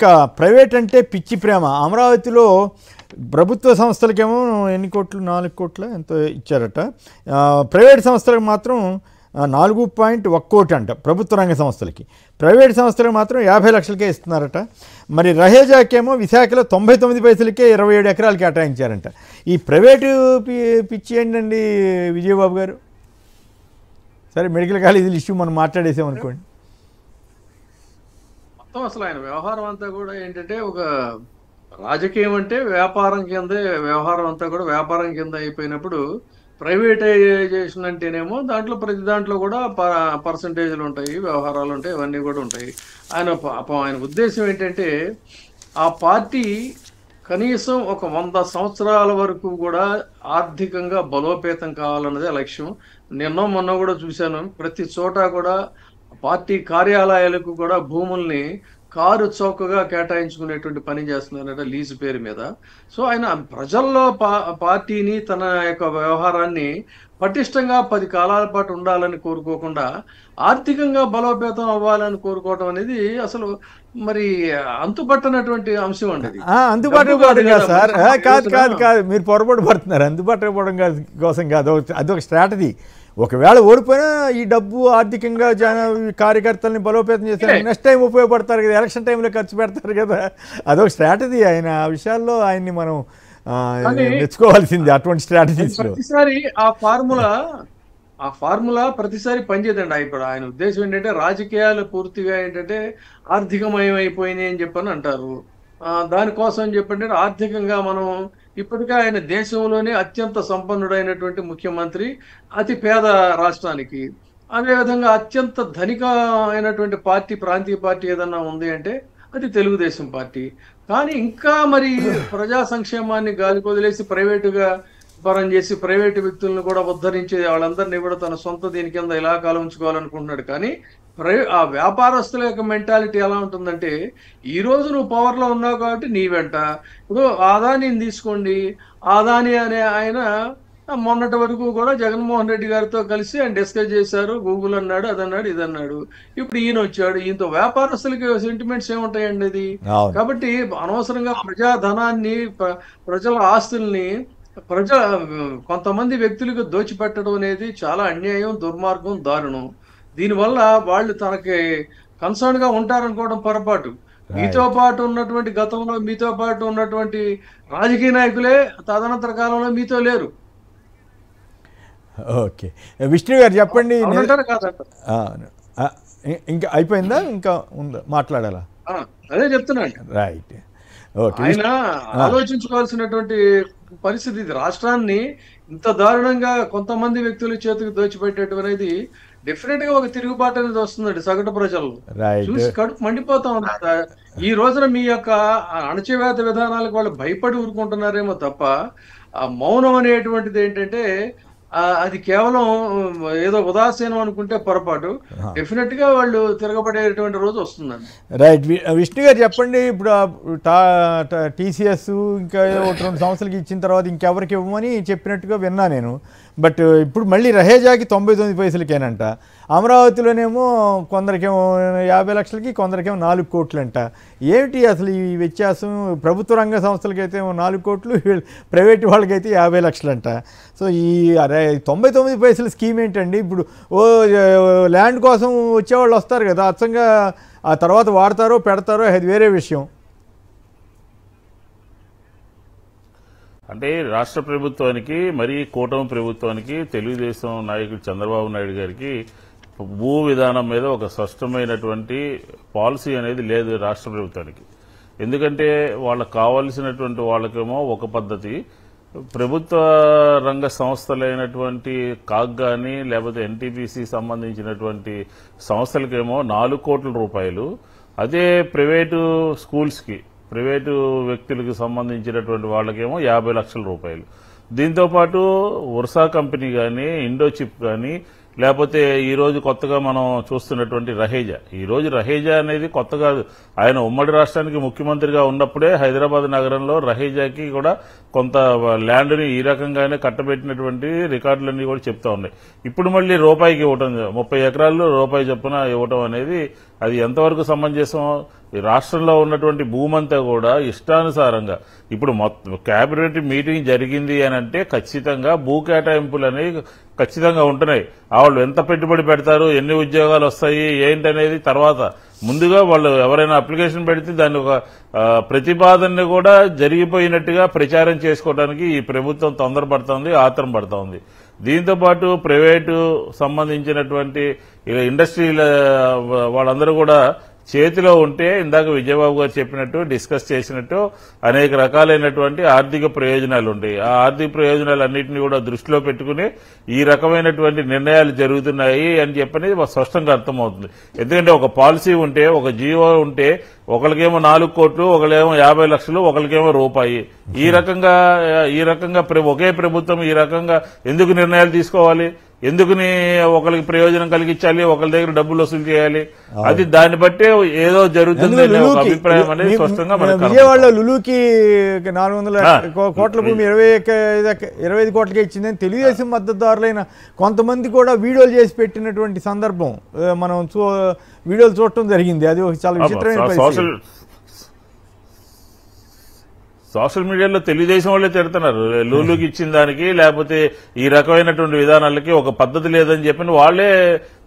ఇంకా ప్రైవేట్ అంటే పిచ్చి ప్రేమ. అమరావతిలో ప్రభుత్వ సంస్థలకేమో ఎన్ని కోట్లు, 4 కోట్ల ఎంతో ఇచ్చారట. ప్రైవేట్ సంస్థలకు మాత్రం 4.1 కోటి అంట ప్రభుత్వ రంగ సంస్థలకి. ప్రైవేట్ సంస్థలకు మాత్రం 50 లక్షలకే ఇస్తున్నారట. మరి రహేజాకేమో విశాఖలో 99 పైసలకే 27 ఎకరాలు కేటాయించారంట. ఈ ప్రైవేటు పిచ్చి ఏంటండి విజయబాబు గారు? సరే, మెడికల్ కాలేజీల ఇష్యూ మనం మాట్లాడేసామనుకోండి. మొత్తం అసలు ఆయన వ్యవహారం అంతా కూడా ఏంటంటే ఒక రాజకీయం అంటే వ్యాపారం కింద, వ్యవహారం అంతా కూడా వ్యాపారం కింద అయిపోయినప్పుడు ప్రైవేటైజేషన్ అంటేనేమో దాంట్లో ప్రతి దాంట్లో కూడా పర్సంటేజ్లు ఉంటాయి, వ్యవహారాలు ఉంటాయి, ఇవన్నీ కూడా ఉంటాయి. ఆయన ఉద్దేశం ఏంటంటే ఆ పార్టీ కనీసం ఒక 100 సంవత్సరాల వరకు కూడా ఆర్థికంగా బలోపేతం కావాలన్నదే లక్ష్యం. నిన్న మొన్న కూడా చూశాను, ప్రతి చోట కూడా పార్టీ కార్యాలయాలకు కూడా భూముల్ని కారు చౌకగా కేటాయించుకునేటువంటి పని చేస్తున్నారట లీజు పేరు మీద. సో ఆయన ప్రజల్లో పార్టీని, తన యొక్క వ్యవహారాన్ని పటిష్టంగా 10 కాలాల పాటు ఉండాలని కోరుకోకుండా ఆర్థికంగా బలోపేతం అవ్వాలని కోరుకోవడం అనేది అసలు మరి అంతుపట్టనటువంటి అంశం అండి. అందుబాటులో పోవడం కాదు సార్, కాదు మీరు పొరపాటు పడుతున్నారు. అందుబాటులో పోవడం కోసం కాదు, అదొక స్ట్రాటజీ. ఒకవేళ ఓడిపోయినా ఈ డబ్బు ఆర్థికంగా కార్యకర్తల్ని బలోపేతం చేస్తారు, నెక్స్ట్ టైం ఉపయోగపడతారు కదా, ఎలక్షన్ టైంలో ఖర్చు పెడతారు కదా, అదొక స్ట్రాటజీ. ఆయన ఆ విషయాల్లో ఆయన్ని మనం మెచ్చుకోవాల్సింది. అటువంటి స్ట్రాటజీస్ ప్రతిసారి ఆ ఫార్ములా ప్రతిసారి పనిచేయదండి. ఇప్పుడు ఆయన ఉద్దేశం ఏంటంటే రాజకీయాలు పూర్తిగా ఏంటంటే ఆర్థికమయం అయిపోయినాయి అని చెప్పని అంటారు. దానికోసం చెప్పండి ఆర్థికంగా మనం ఇప్పటికే ఆయన దేశంలోనే అత్యంత సంపన్నుడైనటువంటి ముఖ్యమంత్రి, అతి పేద రాష్ట్రానికి. అదేవిధంగా అత్యంత ధనిక అయినటువంటి పార్టీ, ప్రాంతీయ పార్టీ ఏదన్నా ఉంది అంటే అది తెలుగుదేశం పార్టీ. కానీ ఇంకా మరి ప్రజా సంక్షేమాన్ని గాలికి వదిలేసి ప్రైవేటుగా పరం చేసి ప్రైవేటు వ్యక్తులను కూడా ఉద్ధరించి వాళ్ళందరినీ కూడా తన సొంత దీని కింద ఇలా కాలం ఉంచుకోవాలనుకుంటున్నాడు. కానీ ఆ వ్యాపారస్తుల యొక్క మెంటాలిటీ ఎలా ఉంటుందంటే, ఈ రోజు నువ్వు పవర్లో ఉన్నావు కాబట్టి నీ వెంట. ఇప్పుడు ఆదానీని తీసుకోండి, ఆదాని అనే ఆయన మొన్నటి వరకు కూడా జగన్మోహన్ రెడ్డి గారితో కలిసి ఆయన డిస్కస్ చేశారు. గూగుల్ అన్నాడు, అదన్నాడు, ఇదన్నాడు. ఇప్పుడు ఈయన వచ్చాడు, ఈయనతో వ్యాపారస్తులకి సెంటిమెంట్స్ ఏముంటాయండి అది. కాబట్టి అనవసరంగా ప్రజాధనాన్ని, ప్రజల ఆస్తుల్ని కొంతమంది వ్యక్తులకు దోచిపెట్టడం అనేది చాలా అన్యాయం, దుర్మార్గం, దారుణం. దీనివల్ల వాళ్ళు తనకి కన్సర్న్ గా ఉంటారనుకోవడం పొరపాటు. మీతో పాటు ఉన్నటువంటి గతంలో మీతో పాటు ఉన్నటువంటి రాజకీయ నాయకులే తదనంతర కాలంలో మీతో లేరు. ఓకే, విష్ణు గారు చెప్పండి. ఇంకా అయిపోయిందా, ఇంకా ఉందా, మాట్లాడాలా? అదే చెప్తున్నాను. రైట్, ఆయన ఆలోచించుకోవాల్సినటువంటి పరిస్థితి ఇది. రాష్ట్రాన్ని ఇంత దారుణంగా కొంతమంది వ్యక్తుల చేతికి దోచిపెట్టడం అనేది డెఫినెట్ గా ఒక తిరుగుబాటు అనేది వస్తుందండి సగటు ప్రజల్లో. చూసి కడుపు మండిపోతా ఉంది. ఈ రోజున మీ యొక్క అణచివేత విధానాలకు వాళ్ళు భయపడి ఊరుకుంటున్నారేమో తప్ప ఆ మౌనం అనేటువంటిది ఏంటంటే అది కేవలం ఏదో ఉదాసీనం అనుకుంటే పొరపాటు. డెఫినెట్ గా వాళ్ళు తిరగబడేటువంటి రోజు వస్తుందండి. రైట్, విష్ణు గారు చెప్పండి. ఇప్పుడు TCS ఇంకా 1-2 సంవత్సరాలకి ఇచ్చిన తర్వాత ఇంకెవరికి ఇవ్వమని చెప్పినట్టుగా విన్నా నేను. బట్ ఇప్పుడు మళ్ళీ రహేజాకి 99 పైసలకేనంట. అమరావతిలోనేమో కొందరికేమో 50 లక్షలకి, కొందరికేమో 4 కోట్లంట. ఏమిటి అసలు ఈ వ్యత్యాసం? ప్రభుత్వ రంగ సంస్థలకైతే 4 కోట్లు, ప్రైవేట్ వాళ్ళకైతే 50 లక్షలంట. సో ఈ 99 పైసల స్కీమ్ ఏంటండి? ఇప్పుడు ల్యాండ్ కోసం వచ్చేవాళ్ళు వస్తారు కదా, అచ్చంగా ఆ తర్వాత వాడతారో పెడతారో అది వేరే విషయం. అంటే రాష్ట్ర ప్రభుత్వానికి, మరి కూటమి ప్రభుత్వానికి, తెలుగుదేశం నాయకుడు చంద్రబాబు నాయుడు గారికి భూ విధానం మీద ఒక స్పష్టమైనటువంటి పాలసీ అనేది లేదు రాష్ట్ర ప్రభుత్వానికి. ఎందుకంటే వాళ్ళకు కావాల్సినటువంటి వాళ్ళకేమో ఒక పద్ధతి, ప్రభుత్వ రంగ సంస్థలైనటువంటి కాగ్ కానీ లేకపోతే NTPC సంబంధించినటువంటి సంస్థలకేమో 4 కోట్ల రూపాయలు, అదే ప్రైవేటు స్కూల్స్కి, ప్రైవేటు వ్యక్తులకు సంబంధించినటువంటి వాళ్ళకేమో 50 లక్షల రూపాయలు. దీంతోపాటు వర్సా కంపెనీ కానీ, ఇండోచిప్ కానీ లేకపోతే ఈ రోజు కొత్తగా మనం చూస్తున్నటువంటి రహేజా. ఈ రోజు రహేజా అనేది కొత్త కాదు. ఆయన ఉమ్మడి రాష్ట్రానికి ముఖ్యమంత్రిగా ఉన్నప్పుడే హైదరాబాద్ నగరంలో రహేజాకి కూడా కొంత ల్యాండ్ని ఈ రకంగానే కట్టబెట్టినటువంటి రికార్డులన్నీ కూడా చెప్తా ఉన్నాయి. ఇప్పుడు మళ్ళీ రూపాయికి ఇవ్వటం, 30 ఎకరాల్లో రూపాయి చొప్పున ఇవ్వటం అనేది అది ఎంతవరకు సమంజసం? ఈ రాష్ట్రంలో ఉన్నటువంటి భూమంతా కూడా ఇష్టానుసారంగా ఇప్పుడు మొత్తం కేబినెట్ మీటింగ్ జరిగింది అని అంటే ఖచ్చితంగా భూ కేటాయింపులు అనేవి ఖచ్చితంగా ఉంటున్నాయి. వాళ్ళు ఎంత పెట్టుబడి పెడతారు, ఎన్ని ఉద్యోగాలు వస్తాయి ఏంటనేది తర్వాత. ముందుగా వాళ్ళు ఎవరైనా అప్లికేషన్ పెడితే దాన్ని ఒక ప్రతిపాదనని కూడా జరిగిపోయినట్టుగా ప్రచారం చేసుకోవడానికి ఈ ప్రభుత్వం తొందరపడుతోంది, ఆత్రం పడుతోంది. దీంతో పాటు ప్రైవేటు సంబంధించినటువంటి ఇండస్ట్రీల వాళ్ళందరూ కూడా చేతిలో ఉంటే ఇందాక విజయబాబు గారు చెప్పినట్టు డిస్కస్ చేసినట్టు అనేక రకాలైనటువంటి ఆర్థిక ప్రయోజనాలు ఉంటాయి. ఆ ఆర్థిక ప్రయోజనాలన్నింటినీ కూడా దృష్టిలో పెట్టుకుని ఈ రకమైనటువంటి నిర్ణయాలు జరుగుతున్నాయి అని చెప్పని స్పష్టంగా అర్థమవుతుంది. ఎందుకంటే ఒక పాలసీ ఉంటే, ఒక జీవో ఉంటే ఒకరికేమో 4 కోట్లు, ఒకరికేమో 50 లక్షలు, ఒకరికేమో రూపాయి. ఈ రకంగా ఒకే ప్రభుత్వం ఈ రకంగా ఎందుకు నిర్ణయాలు తీసుకోవాలి? ఎందుకుని ఒకరికి ప్రయోజనం కలిగించాలి, ఒకరి దగ్గర డబ్బులు వసూలు చేయాలి? అది దాన్ని బట్టే ఏదో జరుగుతుంది ఒక అభిప్రాయం అనేది స్పష్టంగా మనకు విజయవాడలో లులుకి 400 కోట్ల భూమి 25 కోట్లకే ఇచ్చిందని తెలుగుదేశం మద్దతుదారులైన కొంతమంది కూడా వీడియోలు చేసి పెట్టినటువంటి సందర్భం మనం వీడియోలు చూడటం జరిగింది. అది ఒక చాలా విచిత్రమైన పరిస్థితి. సోషల్ మీడియాలో తెలుగుదేశం వాళ్ళే తిడుతున్నారు. లూలుకి ఇచ్చిన దానికి లేకపోతే ఈ రకమైనటువంటి విధానాలకి ఒక పద్ధతి లేదని చెప్పి వాళ్లే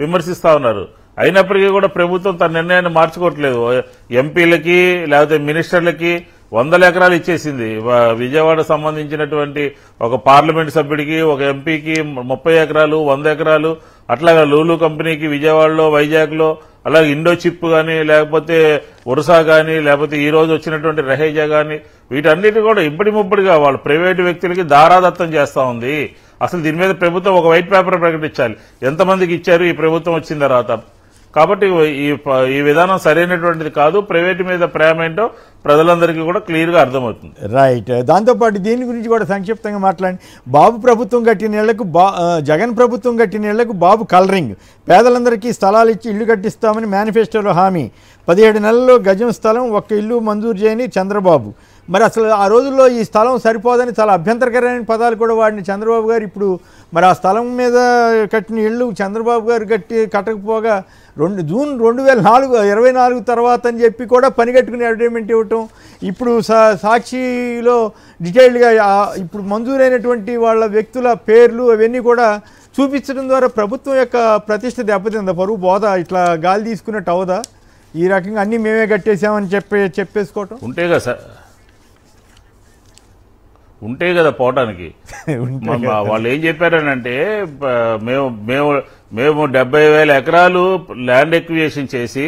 విమర్శిస్తా ఉన్నారు. అయినప్పటికీ కూడా ప్రభుత్వం తన నిర్ణయాన్ని మార్చుకోవట్లేదు. ఎంపీలకి లేకపోతే మినిస్టర్లకి 100 ఎకరాలు ఇచ్చేసింది. విజయవాడ సంబంధించినటువంటి ఒక పార్లమెంట్ సభ్యుడికి, ఒక ఎంపీకి 30 ఎకరాలు, 100 ఎకరాలు, అట్లాగా లూలు కంపెనీకి విజయవాడలో, వైజాగ్ లో, అలాగే ఇండో చిప్ గానీ, లేకపోతే ఉర్సా గానీ, లేకపోతే ఈ రోజు వచ్చినటువంటి రహేజా గానీ, వీటన్నిటి కూడా ఇప్పటి ముప్పటిగా వాళ్ళు ప్రైవేటు వ్యక్తులకి దారాదత్తం చేస్తా ఉంది. అసలు దీని మీద ప్రభుత్వం ఒక వైట్ పేపర్ ప్రకటించాలి, ఎంతమందికి ఇచ్చారు ఈ ప్రభుత్వం వచ్చిన తర్వాత. కాబట్టి ఈ విధానం సరైనటువంటిది కాదు. ప్రైవేటు మీద ప్రేమ ఏంటో ప్రజలందరికీ కూడా క్లియర్ గా అర్థమవుతుంది. రైట్. దాంతోపాటు దీని గురించి కూడా సంక్షిప్తంగా మాట్లాడి, బాబు ప్రభుత్వం కట్టిన ఇళ్లకు జగన్ ప్రభుత్వం కట్టిన ఇళ్లకు బాబు కలరింగ్, పేదలందరికీ స్థలాలు ఇచ్చి ఇల్లు కట్టిస్తామని మేనిఫెస్టోలో హామీ, 17 నెలల్లో గజం స్థలం, ఒక్క ఇల్లు మంజూరు చేయని చంద్రబాబు. మరి అసలు ఆ రోజుల్లో ఈ స్థలం సరిపోదని చాలా అభ్యంతరకరమైన పదాలు కూడా వాడిన చంద్రబాబు గారు ఇప్పుడు మరి ఆ స్థలం మీద కట్టిన ఇళ్ళు చంద్రబాబు గారు కట్టకపోగా జూన్ 2024 తర్వాత అని చెప్పి కూడా పని కట్టుకుని అడ్వర్టైజ్మెంట్ ఇవ్వటం, ఇప్పుడు సాక్షిలో డీటెయిల్డ్గా ఇప్పుడు మంజూరైనటువంటి వాళ్ళ వ్యక్తుల పేర్లు అవన్నీ కూడా చూపించడం ద్వారా ప్రభుత్వం యొక్క ప్రతిష్ట దెబ్బతిందా? పరువు బోధ ఇట్లా గాలి తీసుకున్నట్టు అవదా? ఈ రకంగా అన్నీ మేమే కట్టేసామని చెప్పేసుకోవటం ఉంటే కదా పోవటానికి. వాళ్ళు ఏం చెప్పారనంటే, మేము 70,000 ఎకరాలు ల్యాండ్ ఎక్విజిషన్ చేసి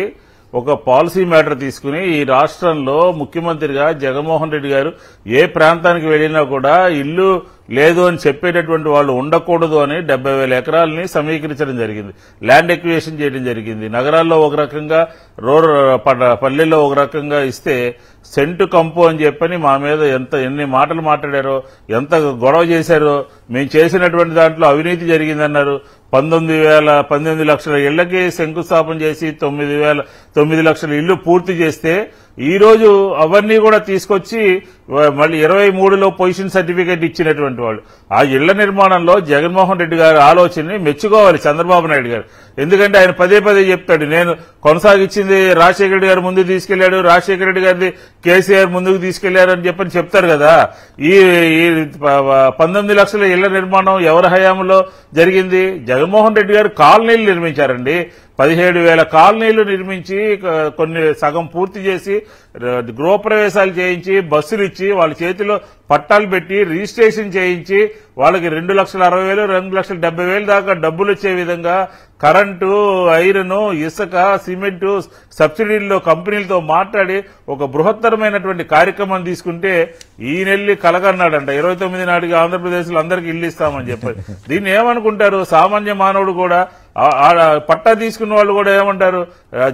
ఒక పాలసీ మ్యాటర్ తీసుకుని ఈ రాష్ట్రంలో ముఖ్యమంత్రిగా జగన్మోహన్ రెడ్డి గారు ఏ ప్రాంతానికి వెళ్లినా కూడా ఇల్లు లేదు అని చెప్పేటటువంటి వాళ్ళు ఉండకూడదు అని 70,000 ఎకరాలని సమీకరించడం జరిగింది, ల్యాండ్ ఎక్విజిషన్ చేయడం జరిగింది. నగరాల్లో ఒక రకంగా, పల్లెల్లో ఒక రకంగా ఇస్తే సెంటు కంపు అని చెప్పని మా మీద ఎన్ని మాటలు మాట్లాడారో, ఎంత గొడవ చేశారో. మేము చేసినటువంటి దాంట్లో అవినీతి జరిగిందన్నారు. 19 లక్షల ఇళ్లకి శంకుస్థాపన చేసి 9 లక్షల ఇళ్లు పూర్తి చేస్తే ఈ రోజు అవన్నీ కూడా తీసుకొచ్చి మళ్ళీ 23లో పొజిషన్ సర్టిఫికేట్ ఇచ్చినటువంటి వాళ్ళు. ఆ ఇళ్ల నిర్మాణంలో జగన్మోహన్ రెడ్డి గారి ఆలోచనని మెచ్చుకోవాలి చంద్రబాబు నాయుడు గారు. ఎందుకంటే ఆయన పదే చెప్తాడు, నేను కొనసాగించింది రాజశేఖర రెడ్డి గారు ముందుకు తీసుకెళ్లాడు, రాజశేఖర రెడ్డి గారిది కేసీఆర్ ముందుకు తీసుకెళ్లారు అని చెప్పని చెప్తారు కదా. ఈ 19 లక్షల ఇళ్ల నిర్మాణం ఎవరి హయాంలో జరిగింది? జగన్మోహన్ రెడ్డి గారు కాలనీలు నిర్మించారండి. 17,000 కాలనీలు నిర్మించి కొన్ని సగం పూర్తి చేసి గృహప్రవేశాలు చేయించి బస్సులు ఇచ్చి వాళ్ళ చేతిలో పట్టాలు పెట్టి రిజిస్ట్రేషన్ చేయించి వాళ్ళకి 2,60,000 2,70,000 దాకా డబ్బులు వచ్చే విధంగా కరెంటు, ఐరన్, ఇసుక, సిమెంటు సబ్సిడీల్లో కంపెనీలతో మాట్లాడి ఒక బృహత్తరమైనటువంటి కార్యక్రమం తీసుకుంటే ఈ నెల్లి కలగన్నాడంట 29 నాటికి ఆంధ్రప్రదేశ్ లో అందరికీ ఇల్లు ఇస్తామని చెప్పారు. దీన్ని ఏమనుకుంటారు? సామాన్య మానవుడు కూడా పట్టా తీసుకున్న వాళ్ళు కూడా ఏమంటారు,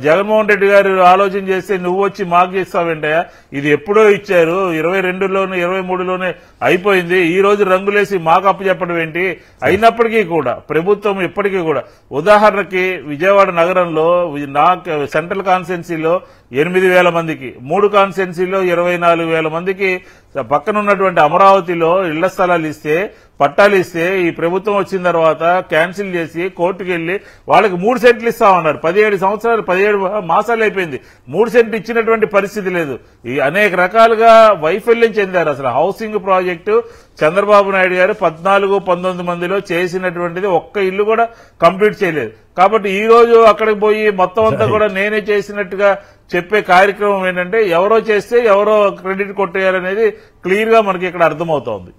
జగన్మోహన్ రెడ్డి గారు ఆలోచన చేస్తే నువ్వు వచ్చి మాకు చేస్తావేంటయా, ఇది ఎప్పుడో ఇచ్చారు 22లోనే 23లోనే అయిపోయింది, ఈ రోజు రంగులేసి మాకు అప్పు చెప్పడం ఏంటి. అయినప్పటికీ కూడా ప్రభుత్వం ఇప్పటికీ కూడా, ఉదాహరణకి విజయవాడ నగరంలో నా సెంట్రల్ కాన్స్టిట్యున్సీలో 8,000 మందికి, 3 కాన్స్టిట్యున్సీలో 24,000 మందికి పక్కనున్నటువంటి అమరావతిలో ఇళ్ల స్థలాలు ఇస్తే, పట్టాలు ఇస్తే ఈ ప్రభుత్వం వచ్చిన తర్వాత క్యాన్సిల్ చేసి కోర్టుకు వెళ్లి వాళ్ళకి 3 సెంట్లు ఇస్తామన్నారు. 17 సంవత్సరాలు 17 మాసాలు అయిపోయింది, 3 సెంట్లు ఇచ్చినటువంటి పరిస్థితి లేదు. ఈ అనేక రకాలుగా వైఫల్యం చెందారు. అసలు హౌసింగ్ ప్రాజెక్టు చంద్రబాబు నాయుడు గారు 14-19 మందిలో చేసినటువంటిది ఒక్క ఇల్లు కూడా కంప్లీట్ చేయలేదు. కాబట్టి ఈ రోజు అక్కడికి పోయి మొత్తం అంతా కూడా నేనే చేసినట్టుగా చెప్పే కార్యక్రమం ఏంటంటే ఎవరో చేస్తే ఎవరో క్రెడిట్ కొట్టేయాలనేది క్లియర్ గా మనకి ఇక్కడ అర్థమవుతోంది.